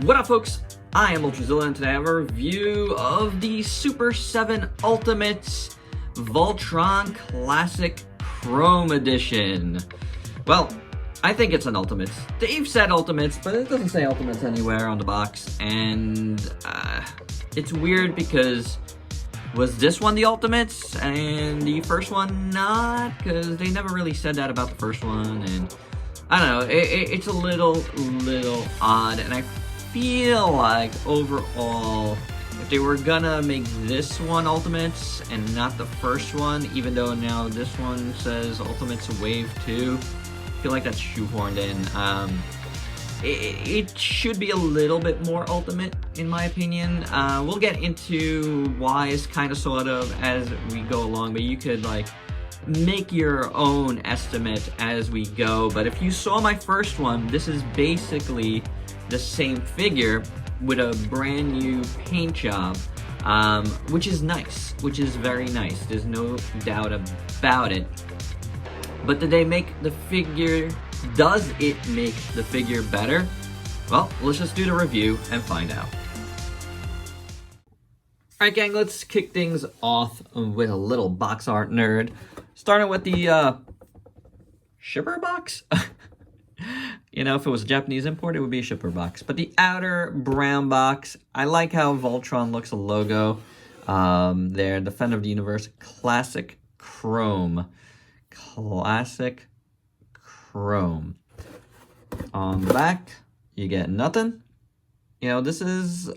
What up, folks? I am Ultrazilla, and today I have a review of the SUPER7 Ultimates Voltron Classic Chrome Edition. Well, I think it's an Ultimates. Dave said Ultimates, but it doesn't say Ultimates anywhere on the box, and it's weird because was this one the Ultimates and the first one not? Because they never really said that about the first one, and I don't know, it's a little odd, and I feel like overall, if they were gonna make this one Ultimates and not the first one, even though now this one says Ultimates Wave 2, I feel like that's shoehorned in. It should be a little bit more ultimate, in my opinion. We'll get into whys, kind of, sort of, as we go along, but you could, like, make your own estimate as we go. But if you saw my first one, this is basically the same figure with a brand new paint job, which is nice, which is very nice. There's no doubt about it. But did they make the figure, does it make the figure better? Well, let's just do the review and find out. Alright gang, let's kick things off with a little box art nerd. Starting with the shipper box. You know, if it was a Japanese import, it would be a shipper box. But the outer brown box, I like how Voltron looks a logo. There, Defender of the Universe, Classic Chrome. Classic Chrome. On the back, you get nothing. You know, this is,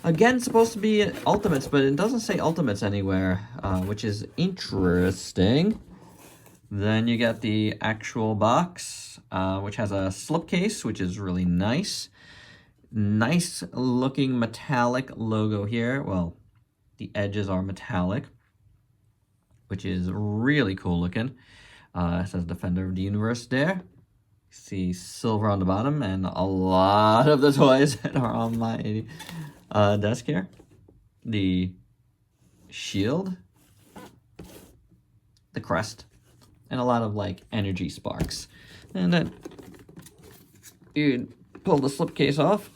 again, supposed to be Ultimates, but it doesn't say Ultimates anywhere, which is interesting. Then you get the actual box, which has a slipcase, which is really nice. Nice looking metallic logo here. Well, the edges are metallic, which is really cool looking. It says Defender of the Universe there. See silver on the bottom, and a lot of the toys that are on my desk here. The shield, the crest, and a lot of, like, energy sparks. And then you pull the slipcase off.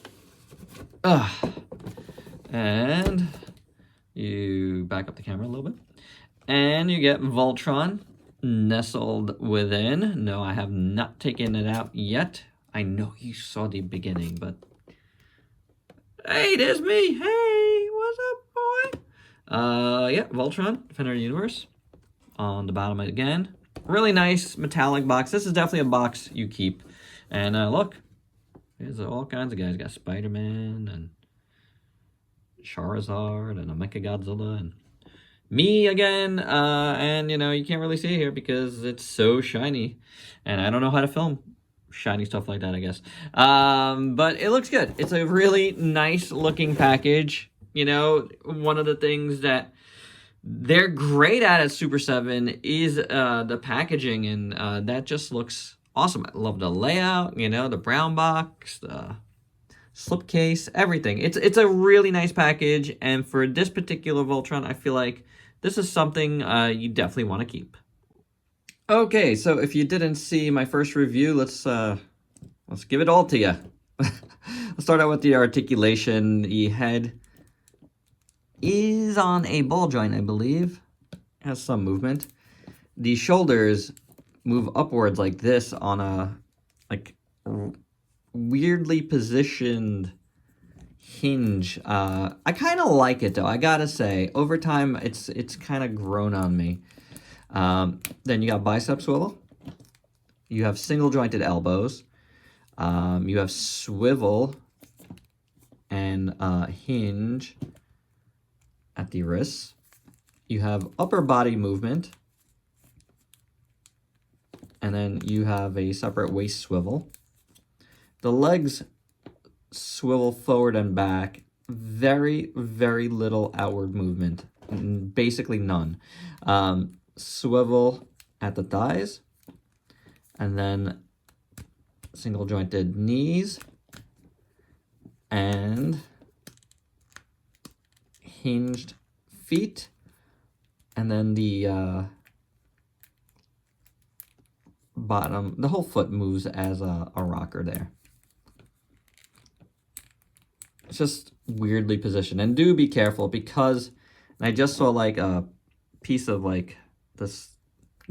And you back up the camera a little bit. And you get Voltron nestled within. No, I have not taken it out yet. I know you saw the beginning, but hey, there's me. Hey, what's up, boy? Yeah, Voltron, Defender of the Universe. On the bottom again. Really nice metallic box. This is definitely a box you keep. And look, there's all kinds of guys. You got Spider-Man and Charizard and a Mechagodzilla and me again. And, you know, you can't really see it here because it's so shiny. And I don't know how to film shiny stuff like that, I guess. But it looks good. It's a really nice looking package. You know, one of the things that they're great at SUPER7 is the packaging, and that just looks awesome. I love the layout, you know, the brown box, the slipcase, everything. It's a really nice package, and for this particular Voltron, I feel like this is something you definitely want to keep. Okay, so if you didn't see my first review, let's give it all to you. Let's start out with the articulation. The head is on a ball joint, I believe. Has some movement. The shoulders move upwards like this on a, like, weirdly positioned hinge. I kind of like it, though, I gotta say. Over time, it's kind of grown on me. Then you got bicep swivel. You have single jointed elbows. You have swivel and hinge at the wrists. You have upper body movement, and then you have a separate waist swivel. The legs swivel forward and back. Very, very little outward movement, basically none. Swivel at the thighs, and then single jointed knees, and hinged feet, and then the bottom, the whole foot moves as a rocker there. It's just weirdly positioned. And do be careful because I just saw like a piece of like this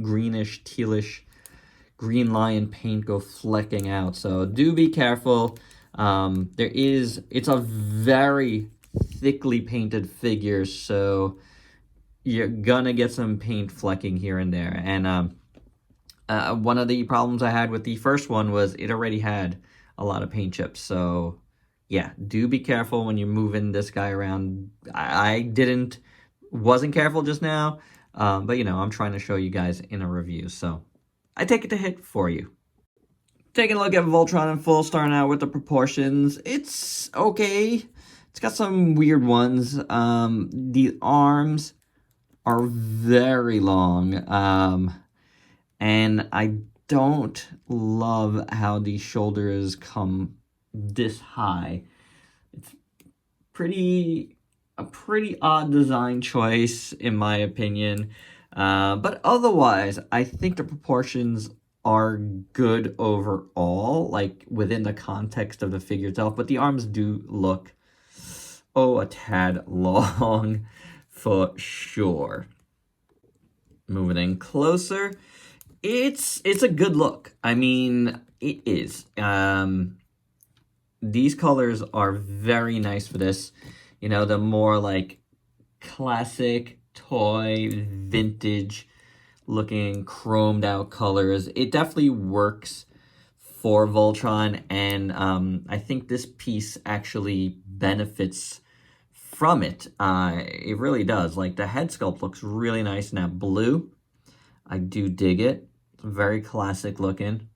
greenish, tealish green lion paint go flecking out. So do be careful. It's a very thickly painted figure, so you're gonna get some paint flecking here and there. And one of the problems I had with the first one was it already had a lot of paint chips. So yeah, do be careful when you're moving this guy around. I wasn't careful just now, but you know, I'm trying to show you guys in a review, so I take it to hit for you. Taking a look at Voltron in full, starting out with the proportions. It's okay. It's got some weird ones. The arms are very long. And I don't love how the shoulders come this high. It's a pretty odd design choice, in my opinion. But otherwise, I think the proportions are good overall, like within the context of the figure itself. But the arms do look, a tad long for sure. Moving in closer. It's a good look. I mean, it is. These colors are very nice for this. You know, the more like classic toy, vintage looking chromed out colors. It definitely works for Voltron, and I think this piece actually benefits from it. It really does. Like the head sculpt looks really nice in that blue. I do dig it. Very classic looking.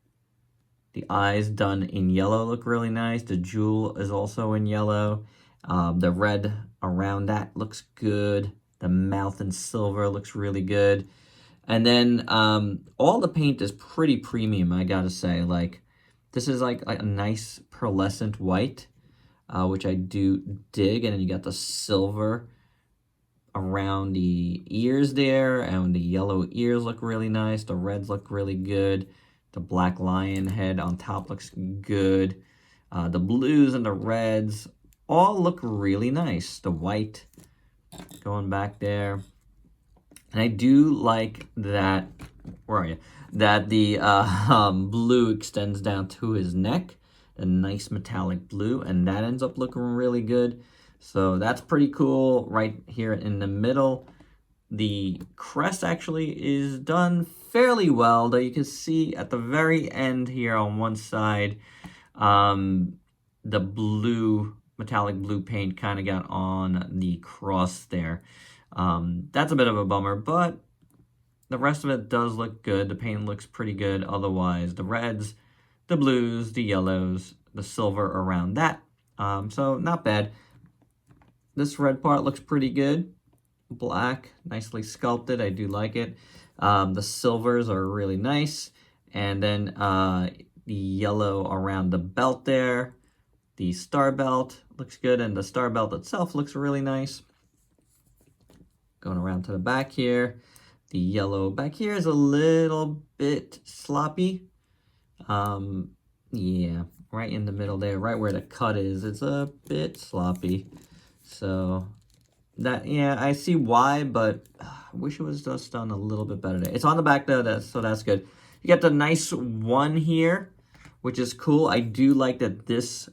The eyes done in yellow look really nice. The jewel is also in yellow. The red around that looks good. The mouth in silver looks really good. And then all the paint is pretty premium, I gotta say. Like, this is like a nice pearlescent white, which I do dig. And then you got the silver around the ears there, and the yellow ears look really nice. The reds look really good. The black lion head on top looks good. The blues and the reds all look really nice. The white going back there. And I do like that, where are you? That the blue extends down to his neck. A nice metallic blue, and that ends up looking really good. So that's pretty cool. Right here in the middle, the crest actually is done fairly well, though you can see at the very end here on one side, the blue, metallic blue paint kind of got on the cross there. That's a bit of a bummer, but the rest of it does look good. The paint looks pretty good otherwise. The reds, the blues, the yellows, the silver around that. So not bad. This red part looks pretty good. Black, nicely sculpted. I do like it. The silvers are really nice. And then the yellow around the belt there. The star belt looks good, and the star belt itself looks really nice. Going around to the back here. The yellow back here is a little bit sloppy. Yeah, right in the middle there, right where the cut is, it's a bit sloppy. So that, yeah, I see why, but I wish it was just done a little bit better there. It's on the back though, so that's good. You got the nice one here, which is cool. I do like that this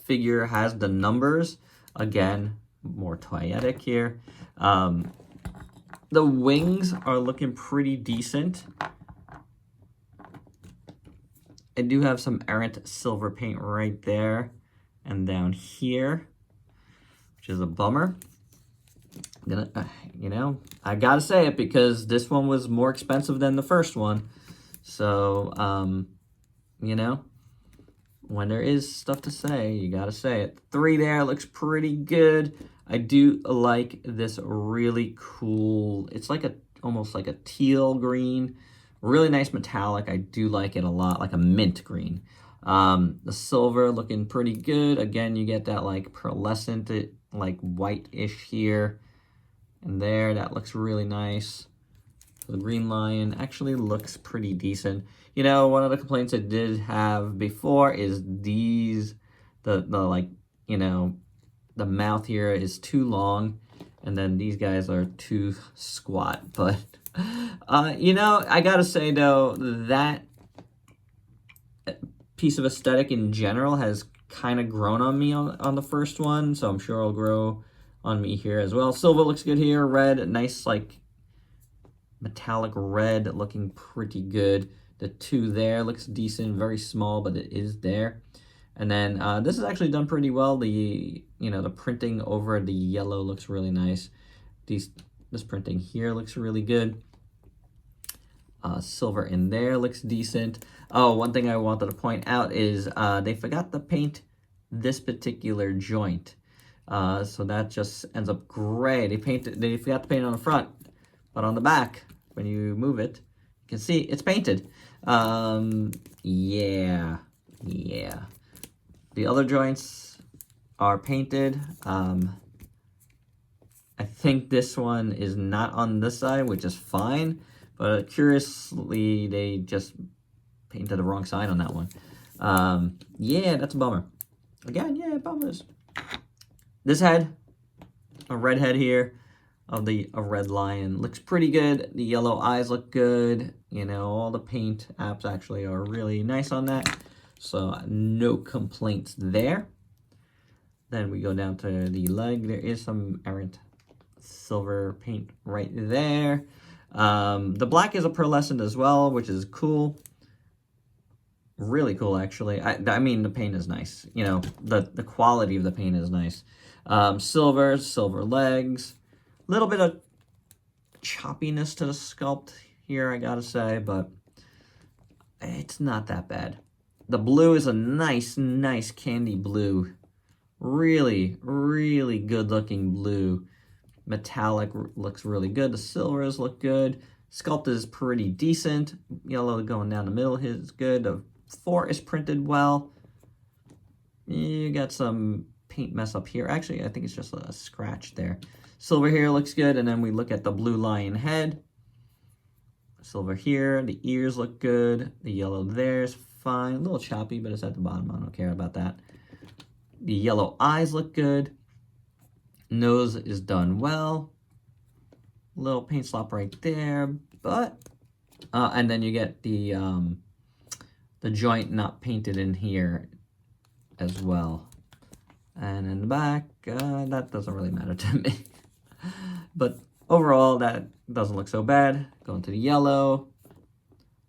figure has the numbers. Again, more toyetic here. The wings are looking pretty decent. I do have some errant silver paint right there and down here, which is a bummer. You know, I gotta say it because this one was more expensive than the first one. So, you know, when there is stuff to say, you gotta say it. 3 there looks pretty good. I do like this really cool, it's like almost like a teal green. Really nice metallic. I do like it a lot, like a mint green. The silver looking pretty good. Again, you get that like pearlescent, like white-ish here and there. That looks really nice. The green lion actually looks pretty decent. You know, one of the complaints I did have before is these, the like, you know, the mouth here is too long, and then these guys are too squat. But, you know, I gotta say, though, that piece of aesthetic in general has kind of grown on me on the first one, so I'm sure it'll grow on me here as well. Silver looks good here. Red, nice, like, metallic red, looking pretty good. The two there looks decent, very small, but it is there. And then this is actually done pretty well. The the printing over the yellow looks really nice. This printing here looks really good. Silver in there looks decent. Oh, one thing I wanted to point out is they forgot to paint this particular joint. So that just ends up gray. They forgot to paint it on the front, but on the back, when you move it, you can see it's painted. Yeah. The other joints are painted. I think this one is not on this side, which is fine. But curiously, they just painted the wrong side on that one. Yeah, that's a bummer. Again, yeah, bummers. This head, a red head here of a red lion, looks pretty good. The yellow eyes look good. You know, all the paint apps actually are really nice on that. So no complaints there. Then we go down to the leg. There is some errant silver paint right there. The black is a pearlescent as well, which is cool. Really cool, actually. I mean, the paint is nice. You know, the quality of the paint is nice. Silver legs. A little bit of choppiness to the sculpt here, I gotta say, but it's not that bad. The blue is a nice candy blue. Really good looking blue. Metallic looks really good. The silvers look good. Sculpt is pretty decent. Yellow going down the middle is good. The 4 is printed well. You got some paint mess up here. Actually, I think it's just a scratch there. Silver here looks good. And then we look at the blue lion head. Silver here. The ears look good. The yellow there is fine. A little choppy, but it's at the bottom. I don't care about that. The yellow eyes look good. Nose is done well. Little paint slop right there, but and then you get the joint not painted in here as well. And in the back, that doesn't really matter to me. But overall, that doesn't look so bad. Going to the yellow.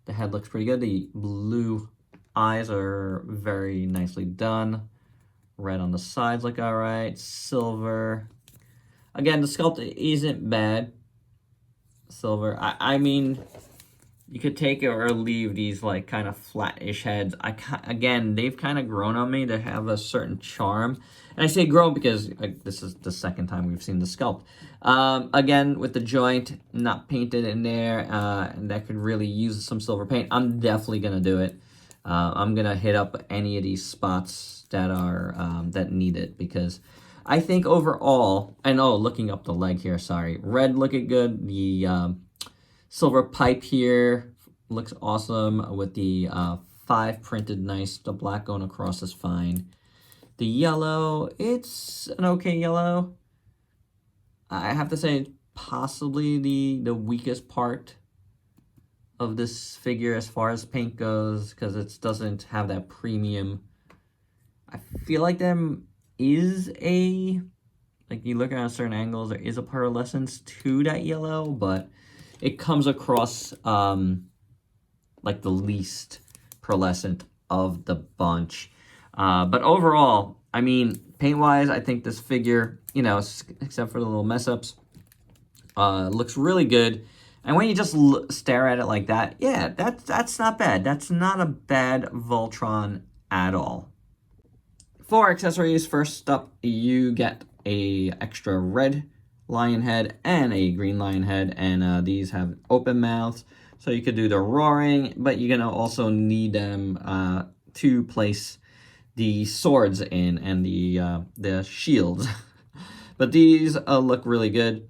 The head looks pretty good. The blue eyes are very nicely done. Red on the sides look all right. Silver. Again, the sculpt isn't bad. Silver. I mean, you could take it or leave these like kind of flat-ish heads. Again, they've kind of grown on me to have a certain charm. And I say grown because this is the second time we've seen the sculpt. Again, with the joint not painted in there, and that could really use some silver paint. I'm definitely going to do it. I'm going to hit up any of these spots that are that need it, because I think overall, and looking up the leg here, sorry, red looking good. The silver pipe here looks awesome with the 5 printed nice. The black going across is fine. The yellow, it's an okay yellow. I have to say, possibly the weakest part of this figure as far as paint goes, because it doesn't have that premium. I feel like there is like you look at certain angles, there is a pearlescence to that yellow, but it comes across like the least pearlescent of the bunch. But overall, I mean, paint-wise, I think this figure, you know, except for the little mess-ups, looks really good. And when you just stare at it like that, yeah, that's not bad. That's not a bad Voltron at all. For accessories, first up, you get a extra red lion head and a green lion head, and these have open mouths, so you could do the roaring, but you're gonna also need them to place the swords in and the shields. But these look really good.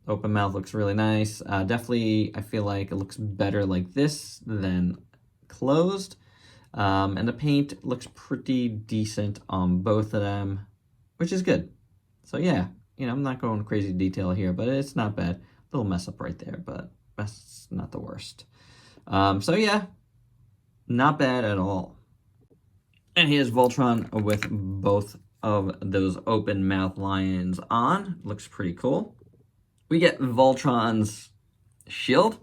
Open mouth looks really nice. Definitely, I feel like it looks better like this than closed. And the paint looks pretty decent on both of them. which is good. So yeah, you know, I'm not going crazy detail here, but it's not bad. Little mess up right there, but that's not the worst. So yeah, not bad at all. And here's Voltron with both of those open mouth lions on. Looks pretty cool. We get Voltron's shield.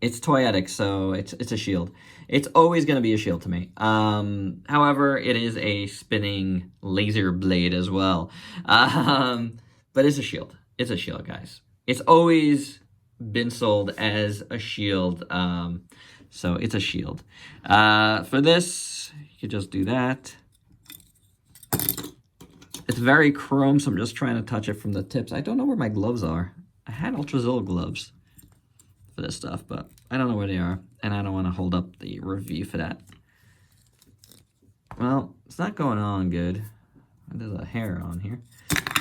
It's toyetic, so it's a shield. It's always going to be a shield to me. However, it is a spinning laser blade as well. But it's a shield. It's a shield, guys. It's always been sold as a shield. So it's a shield. For this, you could just do that. It's very chrome, so I'm just trying to touch it from the tips. I don't know where my gloves are. I had Ultrazilla gloves for this stuff, but I don't know where they are, and I don't want to hold up the review for that. Well, it's not going on good. There's a hair on here.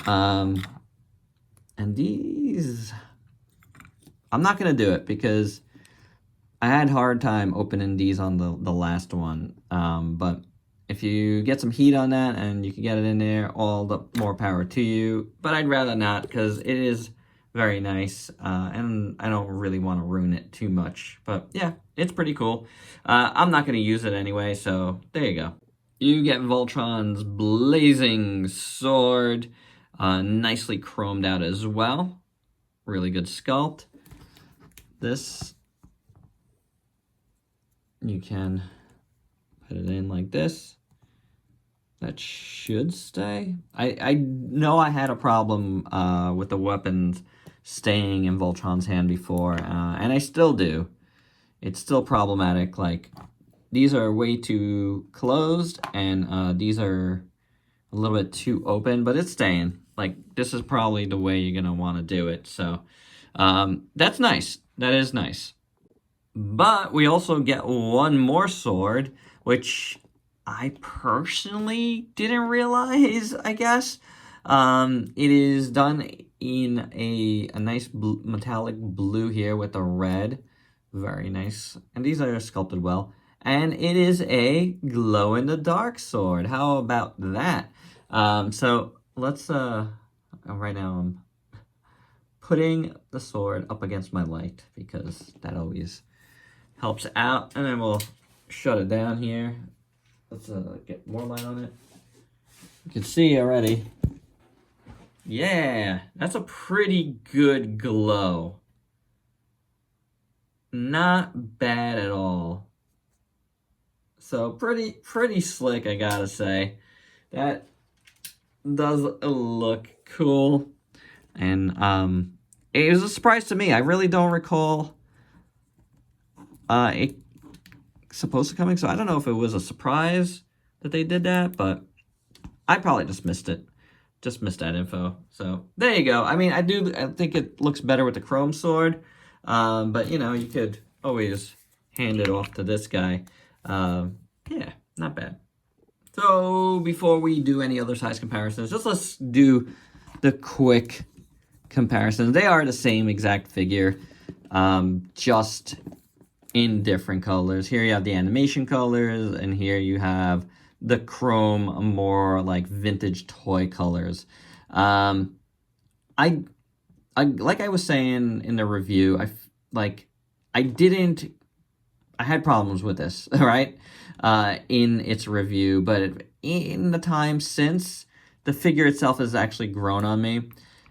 And these, I'm not going to do it because I had a hard time opening these on the last one. But if you get some heat on that and you can get it in there, all the more power to you. But I'd rather not because it is very nice, and I don't really want to ruin it too much. But yeah, it's pretty cool. I'm not going to use it anyway, so there you go. You get Voltron's blazing sword, nicely chromed out as well. Really good sculpt. This, you can put it in like this. That should stay. I know I had a problem with the weapons staying in Voltron's hand before, and I still do. It's still problematic. Like, these are way too closed, and these are a little bit too open, but it's staying. Like, this is probably the way you're going to want to do it. So, that's nice. That is nice. But we also get one more sword, which I personally didn't realize, I guess. It is done in a nice metallic blue here with a red. Very nice. And these are sculpted well. And it is a glow-in-the-dark sword. How about that? So let's, right now I'm putting the sword up against my light because that always helps out. And then we'll shut it down here. Let's get more light on it. You can see already. Yeah, that's a pretty good glow. Not bad at all. So pretty slick, I gotta say. That does look cool. And it was a surprise to me. I really don't recall it supposed to coming, so I don't know if it was a surprise that they did that, but I probably just missed it. Just missed that info. So there you go. I mean, I think it looks better with the chrome sword, but you know, you could always hand it off to this guy. Yeah, not bad. So before we do any other size comparisons, let's do the quick comparisons. They are the same exact figure, just in different colors. Here you have the animation colors, and here you have the chrome, more like vintage toy colors. I like I was saying in the review, I had problems with this, right? In its review, but in the time since, the figure itself has actually grown on me.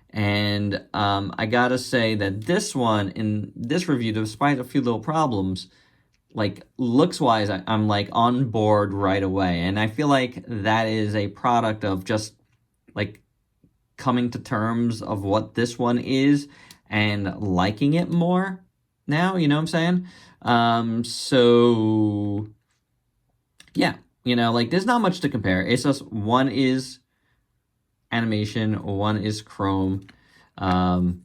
And I gotta say that this one, in this review, despite a few little problems, like looks-wise, I'm like on board right away. And I feel like that is a product of just like coming to terms of what this one is and liking it more now, you know what I'm saying? So yeah, you know, like there's not much to compare. It's just one is animation, one is chrome, and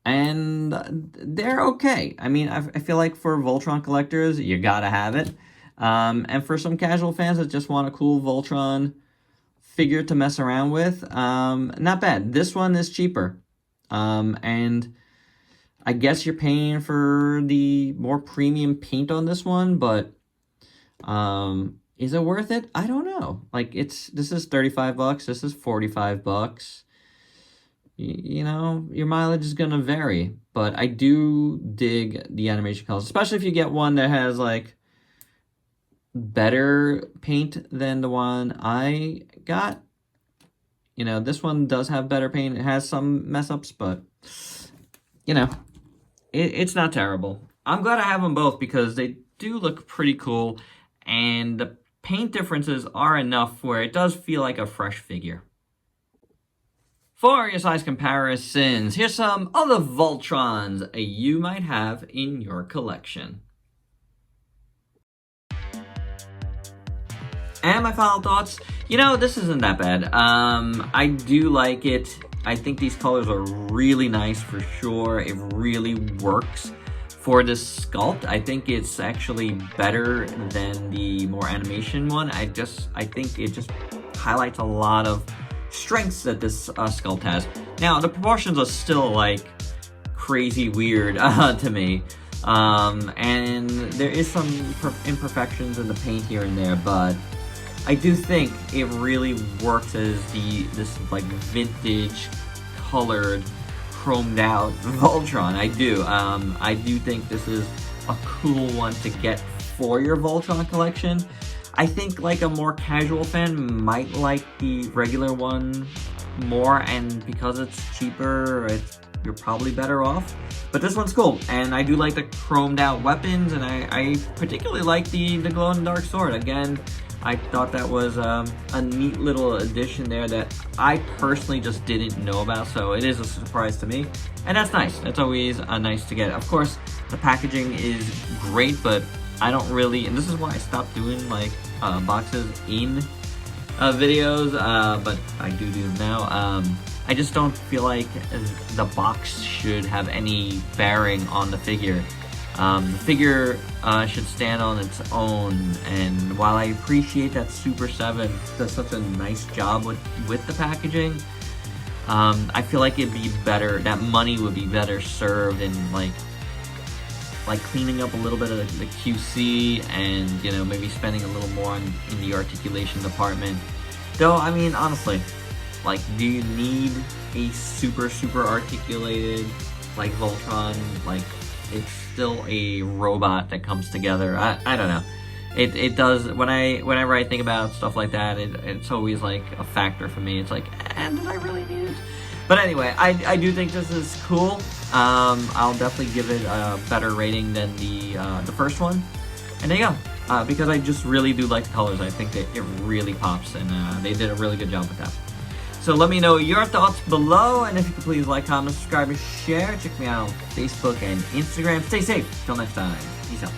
they're okay. I mean, I feel like for Voltron collectors, you gotta have it, and for some casual fans that just want a cool Voltron figure to mess around with, not bad. This one is cheaper, and I guess you're paying for the more premium paint on this one, but Is it worth it? I don't know. Like, this is $35, this is $45. You know, your mileage is gonna vary, but I do dig the animation colors, especially if you get one that has, like, better paint than the one I got. You know, this one does have better paint. It has some mess-ups, but, you know, it's not terrible. I'm glad I have them both because they do look pretty cool, and the paint differences are enough where it does feel like a fresh figure. For your size comparisons, here's some other Voltrons you might have in your collection. And my final thoughts, you know, this isn't that bad. I do like it. I think these colors are really nice for sure. It really works for this sculpt. I think it's actually better than the more animation one. I think it just highlights a lot of strengths that this sculpt has. Now, the proportions are still, like, crazy weird to me. And there is some imperfections in the paint here and there, but I do think it really works as this like vintage colored chromed out Voltron. I do think this is a cool one to get for your Voltron collection. I think like a more casual fan might like the regular one more, and because it's cheaper, you're probably better off. But this one's cool, and I do like the chromed out weapons, and I particularly like the glow-in-the-dark sword. Again, I thought that was a neat little addition there that I personally just didn't know about, so it is a surprise to me. And that's nice. That's always nice to get. Of course, the packaging is great, but I don't really, and this is why I stopped doing like boxes in videos, but I do them now. I just don't feel like the box should have any bearing on the figure. The figure should stand on its own, and while I appreciate that SUPER7 does such a nice job with the packaging, I feel like it'd be better, that money would be better served in like cleaning up a little bit of the QC, and, you know, maybe spending a little more in the articulation department. Though, I mean, honestly, like, do you need a super articulated, like, Voltron? Like, it's still a robot that comes together. I don't know. It does, whenever I think about stuff like that, it's always like a factor for me. It's like, did I really need it? But anyway, I do think this is cool. I'll definitely give it a better rating than the first one. And there you go. Because I just really do like the colors. I think that it really pops, and they did a really good job with that. So let me know your thoughts below, and if you could please like, comment, subscribe, and share. Check me out on Facebook and Instagram. Stay safe. Till next time. Peace out.